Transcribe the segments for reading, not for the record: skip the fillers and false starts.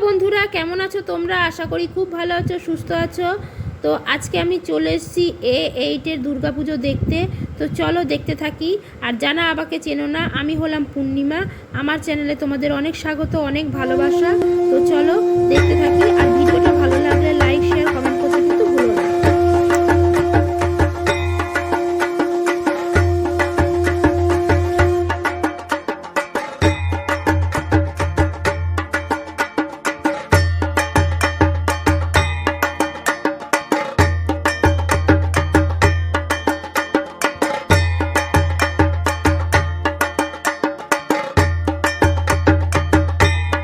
বন্ধুরা কেমন আছো তোমরা? আশা করি খুব ভালো আছো, সুস্থ আছো। তো আজকে আমি চলে এসেছি A8-এর দুর্গাপুজো দেখতে। তো চলো দেখতে থাকি। আর জানা আমাকে চেনো না, আমি হলাম পূর্ণিমা। আমার চ্যানেলে তোমাদের অনেক স্বাগত, অনেক ভালোবাসা। তো চলো দেখতে থাকি। আর ভিডিওটা ভালো লাগলে লাইক, শেয়ার, কমেন্ট করতে কিন্তু ভুলো না।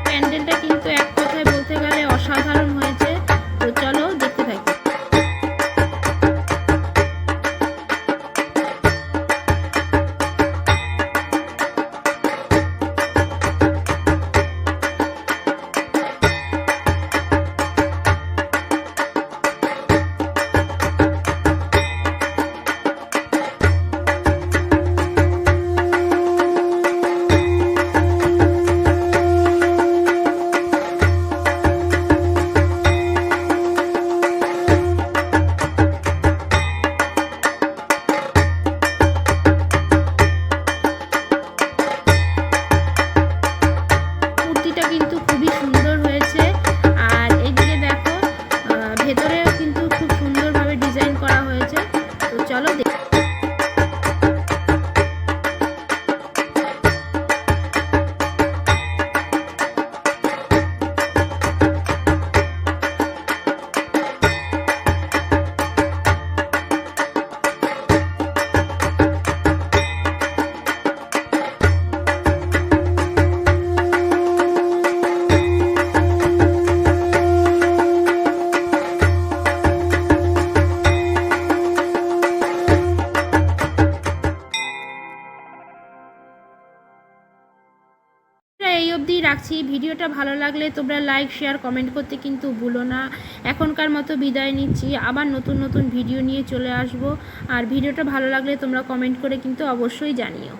প্যান্ডেলটা কিন্তু এক কথায় বলতে গেলে অসাধারণ হয়েছে। তো চলো দেখতে থাকি। মূর্তিটা কিন্তু খুবই সুন্দর হয়েছে। আর এইদিকে দেখো, ভেতরেও কিন্তু খুব সুন্দরভাবে ডিজাইন করা হয়েছে। তো চলো এই অবধি রাখছি। ভিডিওটা ভালো লাগলে তোমরা লাইক, শেয়ার, কমেন্ট করতে কিন্তু ভুলো না। এখনকার মতো বিদায় নিচ্ছি, আবার নতুন নতুন ভিডিও নিয়ে চলে আসব। আর ভিডিওটা ভালো লাগলে তোমরা কমেন্ট করে কিন্তু অবশ্যই জানিও।